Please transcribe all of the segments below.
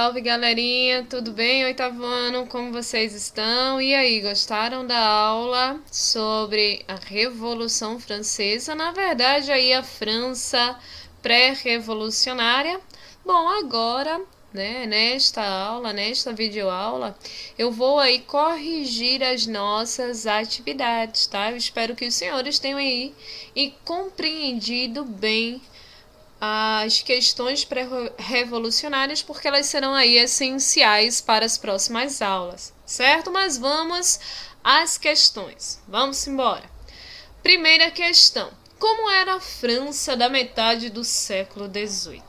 Salve, galerinha, tudo bem? Oitavo ano, como vocês estão? E aí, gostaram da aula sobre a Revolução Francesa? Na verdade, aí a França pré-revolucionária. Bom, agora, né, nesta aula, nesta videoaula, eu vou aí corrigir as nossas atividades, tá? Eu espero que os senhores tenham aí e compreendido bem as questões pré-revolucionárias, porque elas serão aí essenciais para as próximas aulas, certo? Mas vamos às questões. Vamos embora. Primeira questão. Como era a França da metade do século XVIII?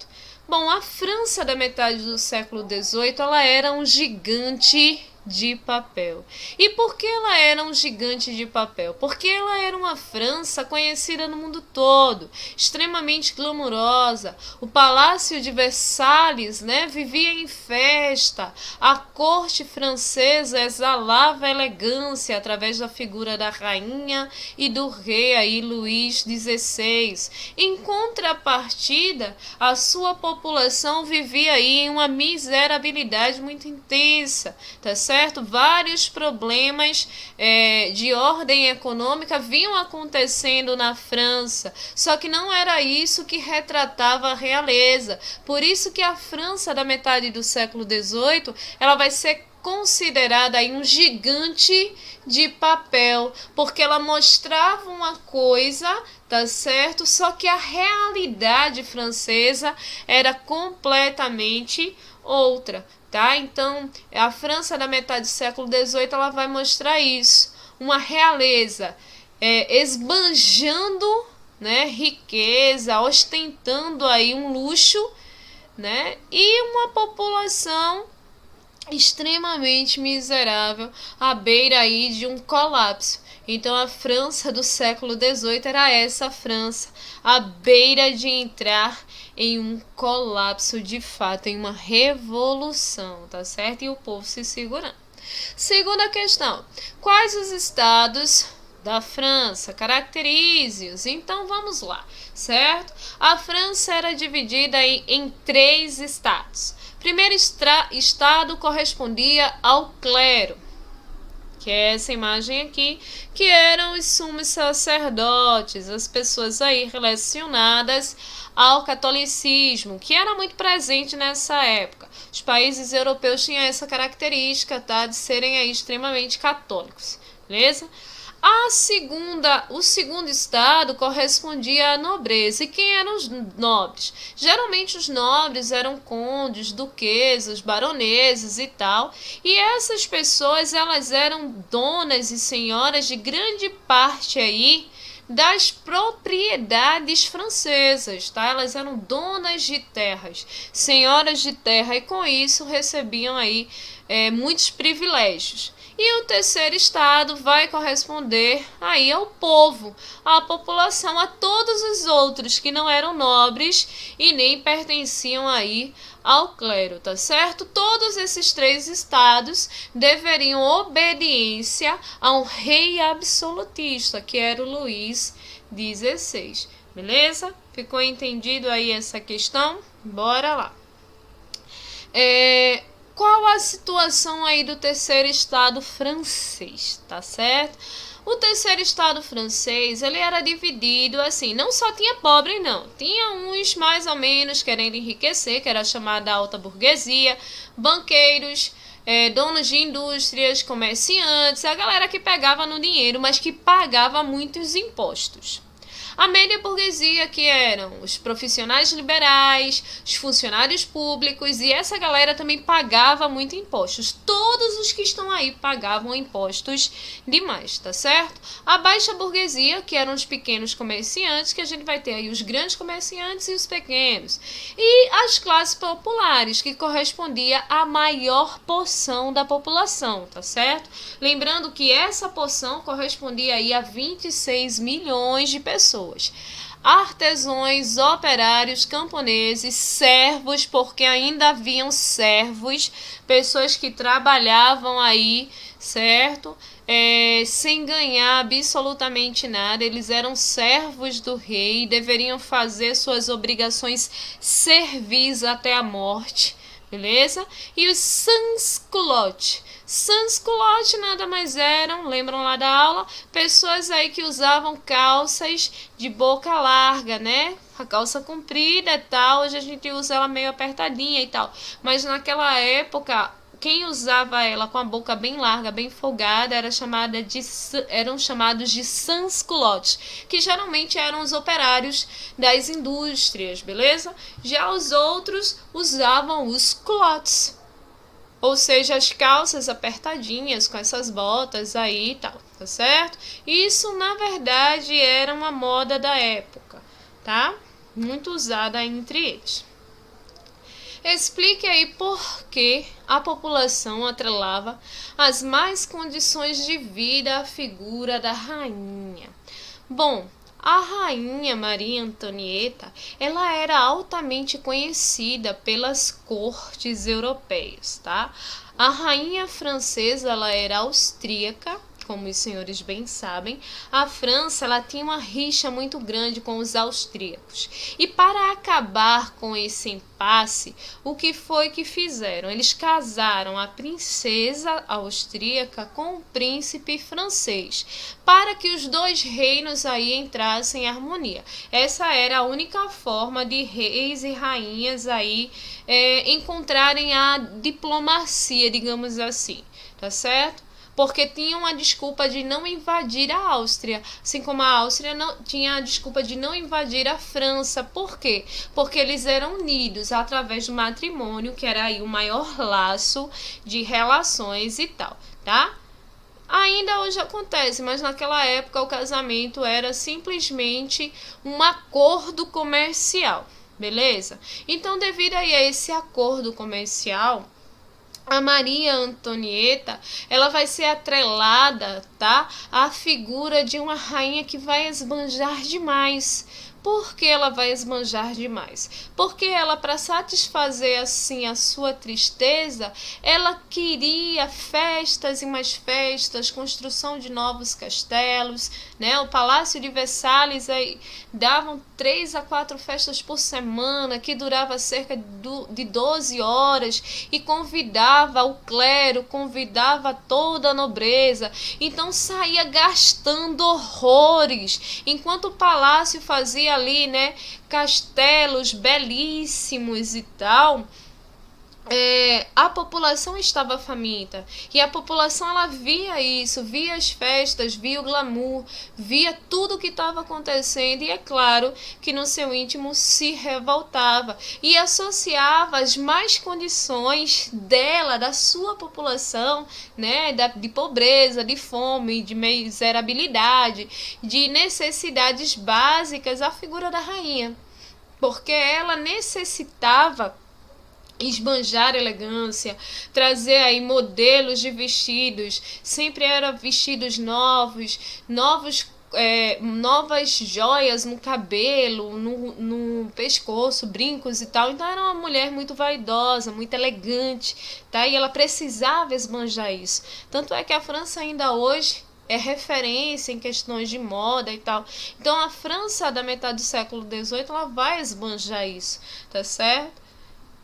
Bom, a França da metade do século XVIII, ela era um gigante de papel. E por que ela era um gigante de papel? Porque ela era uma França conhecida no mundo todo, extremamente glamurosa. O Palácio de Versalhes, né, vivia em festa. A corte francesa exalava elegância através da figura da rainha e do rei aí, Luís XVI. Em contrapartida, a sua população vivia aí em uma miserabilidade muito intensa, tá certo? Vários problemas de ordem econômica vinham acontecendo na França, só que não era isso que retratava a realeza. Por isso que a França da metade do século XVIII, ela vai ser considerada aí um gigante de papel, porque ela mostrava uma coisa, tá certo? Só que a realidade francesa era completamente outra, tá? Então, a França da metade do século XVIII, ela vai mostrar isso, uma realeza esbanjando, né, riqueza, ostentando aí um luxo, né, e uma população extremamente miserável, à beira aí de um colapso. Então a França do século XVIII era essa França, à beira de entrar em um colapso de fato, em uma revolução, tá certo? E o povo se segurando. Segunda questão: quais os estados da França? Caracterize-os. Então vamos lá, certo? A França era dividida em 3 estados. Primeiro estado correspondia ao clero, que é essa imagem aqui, que eram os sumos sacerdotes, as pessoas aí relacionadas ao catolicismo, que era muito presente nessa época. Os países europeus tinham essa característica, tá, de serem aí extremamente católicos, beleza? O segundo estado correspondia à nobreza. E quem eram os nobres? Geralmente os nobres eram condes, duquesas, baronesas e tal. E essas pessoas, elas eram donas e senhoras de grande parte aí das propriedades francesas, tá? Elas eram donas de terras, senhoras de terra, e com isso recebiam aí muitos privilégios. E o terceiro estado vai corresponder aí ao povo, à população, a todos os outros que não eram nobres e nem pertenciam aí ao clero, tá certo? Todos esses 3 estados deveriam obediência a um rei absolutista, que era o Luís XVI, beleza? Ficou entendido aí essa questão? Bora lá. Qual a situação aí do terceiro estado francês, tá certo? O terceiro estado francês, ele era dividido assim, não só tinha pobre não, tinha uns mais ou menos querendo enriquecer, que era chamada alta burguesia, banqueiros, donos de indústrias, comerciantes, a galera que pegava no dinheiro, mas que pagava muitos impostos. A média burguesia, que eram os profissionais liberais, os funcionários públicos, e essa galera também pagava muito impostos. Todos os que estão aí pagavam impostos demais, tá certo? A baixa burguesia, que eram os pequenos comerciantes, que a gente vai ter aí os grandes comerciantes e os pequenos. E as classes populares, que correspondia à maior porção da população, tá certo? Lembrando que essa porção correspondia aí a 26 milhões de pessoas. Artesãos, operários, camponeses, servos, porque ainda haviam servos, pessoas que trabalhavam aí, certo? Sem ganhar absolutamente nada. Eles eram servos do rei, deveriam fazer suas obrigações servis até a morte, beleza? E os sans-culottes. Sans-culottes nada mais eram, lembram lá da aula? Pessoas aí que usavam calças de boca larga, né? A calça comprida e tal, hoje a gente usa ela meio apertadinha e tal. Mas naquela época, quem usava ela com a boca bem larga, bem folgada, eram chamados de sans-culottes, que geralmente eram os operários das indústrias, beleza? Já os outros usavam os culottes, ou seja, as calças apertadinhas com essas botas aí e tal, tá certo? Isso, na verdade, era uma moda da época, tá? Muito usada entre eles. Explique aí por que a população atrelava as más condições de vida à figura da rainha. Bom, a rainha Maria Antonieta, ela era altamente conhecida pelas cortes europeias, tá? A rainha francesa, ela era austríaca, como os senhores bem sabem. A França, ela tinha uma rixa muito grande com os austríacos. E para acabar com esse impasse, o que foi que fizeram? Eles casaram a princesa austríaca com o príncipe francês, para que os dois reinos aí entrassem em harmonia. Essa era a única forma de reis e rainhas aí encontrarem a diplomacia, digamos assim, tá certo? Porque tinham a desculpa de não invadir a Áustria, assim como a Áustria não, tinha a desculpa de não invadir a França. Por quê? Porque eles eram unidos através do matrimônio, que era aí o maior laço de relações e tal, tá? Ainda hoje acontece, mas naquela época o casamento era simplesmente um acordo comercial, beleza? Então, devido aí a esse acordo comercial, a Maria Antonieta, ela vai ser atrelada, tá, à figura de uma rainha que vai esbanjar demais. Por que ela vai esbanjar demais? Porque ela, para satisfazer assim a sua tristeza, ela queria festas e mais festas, construção de novos castelos, né? O Palácio de Versalhes aí davam 3 a 4 festas por semana, que durava cerca de 12 horas, e convidava o clero, convidava toda a nobreza. Então saía gastando horrores, enquanto o palácio fazia ali, né, castelos belíssimos e tal. A população estava faminta, e a população, ela via isso, via as festas, via o glamour, via tudo o que estava acontecendo, e é claro que no seu íntimo se revoltava e associava as más condições dela, da sua população, né, de pobreza, de fome, de miserabilidade, de necessidades básicas à figura da rainha, porque ela necessitava esbanjar elegância, trazer aí modelos de vestidos, sempre eram vestidos novas joias no cabelo, no pescoço, brincos e tal. Então era uma mulher muito vaidosa, muito elegante, tá? E ela precisava esbanjar isso. Tanto é que a França ainda hoje é referência em questões de moda e tal. Então a França da metade do século XVIII, ela vai esbanjar isso, tá certo?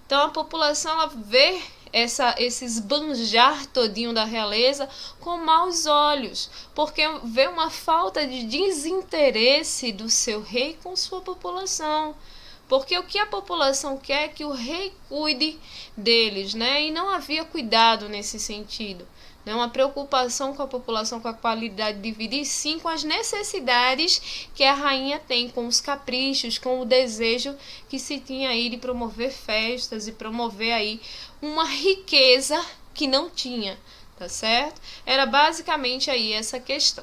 Então a população, ela vê esse esbanjar todinho da realeza com maus olhos, porque vê uma falta de desinteresse do seu rei com sua população. Porque o que a população quer é que o rei cuide deles, né? E não havia cuidado nesse sentido. Uma preocupação com a população, com a qualidade de vida, e sim com as necessidades que a rainha tem, com os caprichos, com o desejo que se tinha aí de promover festas e promover aí uma riqueza que não tinha, tá certo? Era basicamente aí essa questão.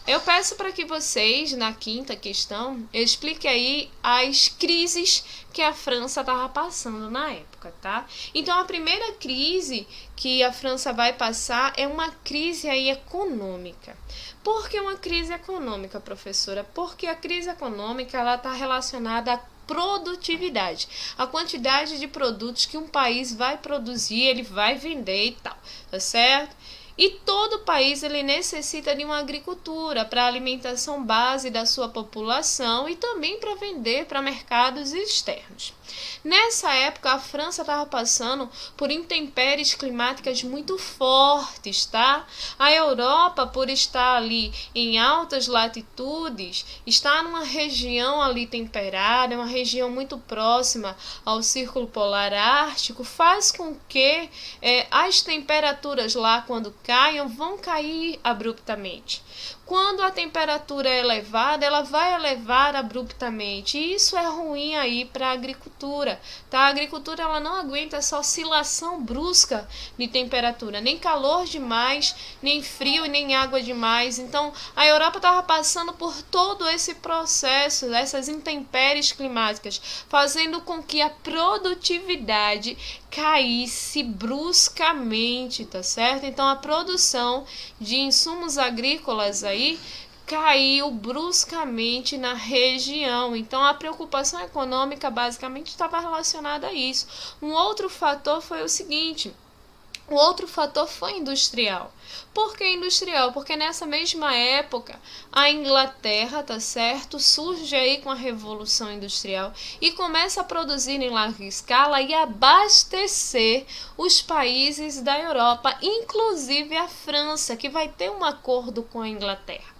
Eu peço para que vocês, na quinta questão, expliquem aí as crises que a França estava passando na época, tá? Então, a primeira crise que a França vai passar é uma crise aí econômica. Por que uma crise econômica, professora? Porque a crise econômica, ela está relacionada à produtividade, a quantidade de produtos que um país vai produzir, ele vai vender e tal, tá certo? E todo país ele necessita de uma agricultura para a alimentação base da sua população e também para vender para mercados externos. Nessa época, a França estava passando por intempéries climáticas muito fortes, tá? A Europa, por estar ali em altas latitudes, está numa região ali temperada, uma região muito próxima ao Círculo Polar Ártico, faz com que as temperaturas lá, quando caiam, vão cair abruptamente. Quando a temperatura é elevada, ela vai elevar abruptamente. E isso é ruim aí para a agricultura, tá? A agricultura ela não aguenta essa oscilação brusca de temperatura, nem calor demais, nem frio e nem água demais. Então, a Europa estava passando por todo esse processo, essas intempéries climáticas, fazendo com que a produtividade caísse bruscamente, tá certo? Então, a produção de insumos agrícolas aí caiu bruscamente na região. Então, a preocupação econômica basicamente estava relacionada a isso. Um outro fator foi o seguinte: o outro fator foi industrial. Por que industrial? Porque nessa mesma época a Inglaterra, tá certo, surge aí com a Revolução Industrial e começa a produzir em larga escala e abastecer os países da Europa, inclusive a França, que vai ter um acordo com a Inglaterra.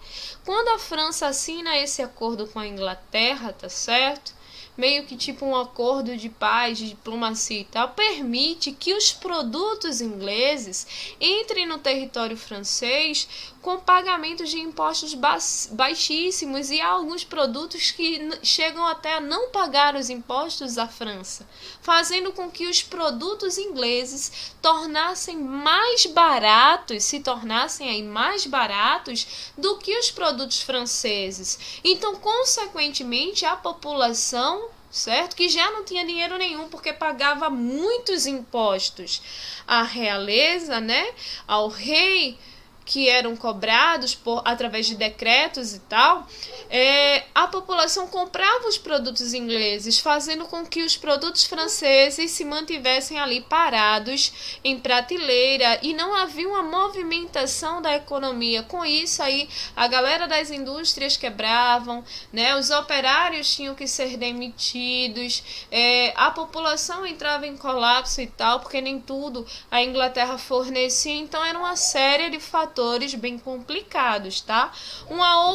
Quando a França assina esse acordo com a Inglaterra, tá certo? Meio que tipo um acordo de paz, de diplomacia e tal, permite que os produtos ingleses entrem no território francês com pagamentos de impostos baixíssimos e há alguns produtos que chegam até a não pagar os impostos à França, fazendo com que os produtos ingleses se tornassem aí mais baratos do que os produtos franceses. Então, consequentemente, a população, certo? Que já não tinha dinheiro nenhum porque pagava muitos impostos à realeza, né? Ao rei, que eram cobrados através de decretos e tal, a população comprava os produtos ingleses, fazendo com que os produtos franceses se mantivessem ali parados em prateleira e não havia uma movimentação da economia. Com isso aí, a galera das indústrias quebravam, né? Os operários tinham que ser demitidos, a população entrava em colapso e tal, porque nem tudo a Inglaterra fornecia, então era uma série de fatores bem complicados, tá? Uma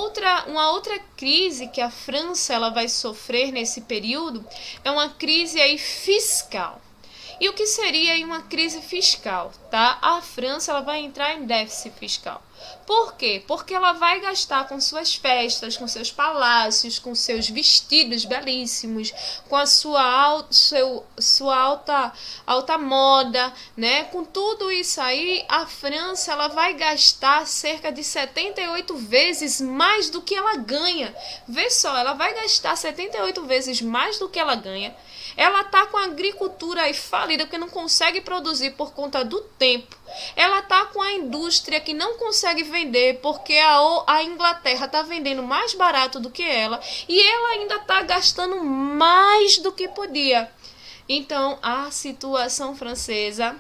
outra crise que a França ela vai sofrer nesse período é uma crise aí fiscal. E o que seria aí uma crise fiscal, tá? A França ela vai entrar em déficit fiscal. Por quê? Porque ela vai gastar com suas festas, com seus palácios, com seus vestidos belíssimos, com a sua alta moda, né? Com tudo isso aí, a França ela vai gastar cerca de 78 vezes mais do que ela ganha. Vê só, ela vai gastar 78 vezes mais do que ela ganha. Ela está com a agricultura aí falida porque não consegue produzir por conta do tempo. Ela está com a indústria que não consegue vender porque a Inglaterra está vendendo mais barato do que ela e ela ainda está gastando mais do que podia. Então, a situação francesa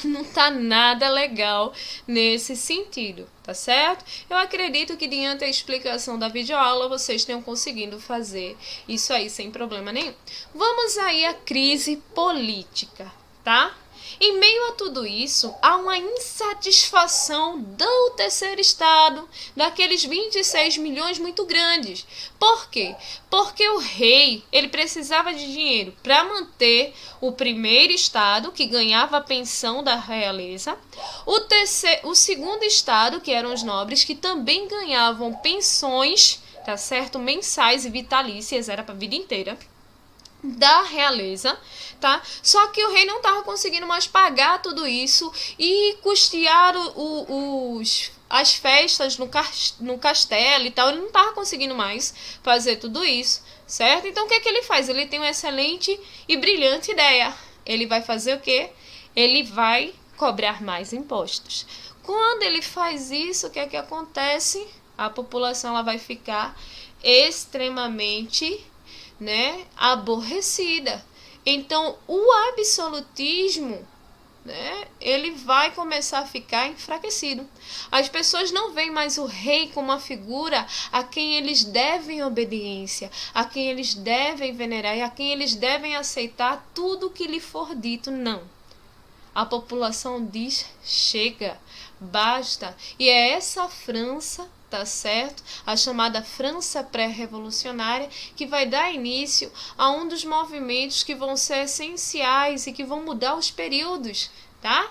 não tá nada legal nesse sentido, tá certo? Eu acredito que diante da explicação da videoaula vocês tenham conseguido fazer isso aí sem problema nenhum. Vamos aí à crise política, tá? Em meio a tudo isso, há uma insatisfação do terceiro estado, daqueles 26 milhões muito grandes. Por quê? Porque o rei ele precisava de dinheiro para manter o primeiro estado, que ganhava a pensão da realeza, o segundo estado, que eram os nobres, que também ganhavam pensões, tá certo? Mensais e vitalícias, era para a vida inteira, da realeza, tá? Só que o rei não estava conseguindo mais pagar tudo isso e custear as festas no castelo e tal. Ele não estava conseguindo mais fazer tudo isso, certo? Então o que é que ele faz? Ele tem uma excelente e brilhante ideia. Ele vai fazer o quê? Ele vai cobrar mais impostos. Quando ele faz isso, o que é que acontece? A população ela vai ficar extremamente, né, aborrecida. Então, o absolutismo né, ele vai começar a ficar enfraquecido. As pessoas não veem mais o rei como uma figura a quem eles devem obediência, a quem eles devem venerar e a quem eles devem aceitar tudo que lhe for dito. Não. A população diz: chega, basta. E é essa França, tá certo? A chamada França pré-revolucionária, que vai dar início a um dos movimentos que vão ser essenciais e que vão mudar os períodos, tá?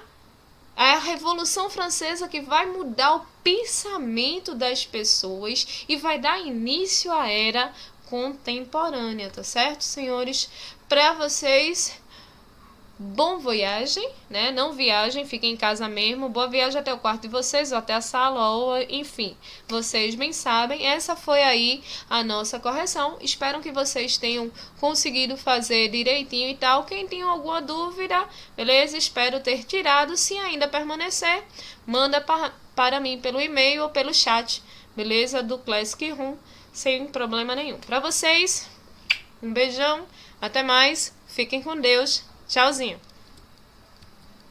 É a Revolução Francesa que vai mudar o pensamento das pessoas e vai dar início à era contemporânea, tá certo, senhores? Para vocês, bom viagem, né? Não viagem, fiquem em casa mesmo. Boa viagem até o quarto de vocês, ou até a sala, ou enfim, vocês bem sabem. Essa foi aí a nossa correção. Espero que vocês tenham conseguido fazer direitinho e tal. Quem tem alguma dúvida, beleza? Espero ter tirado. Se ainda permanecer, manda para mim pelo e-mail ou pelo chat, beleza? Do Classic Room, sem problema nenhum. Para vocês, um beijão, até mais, fiquem com Deus. Tchauzinho.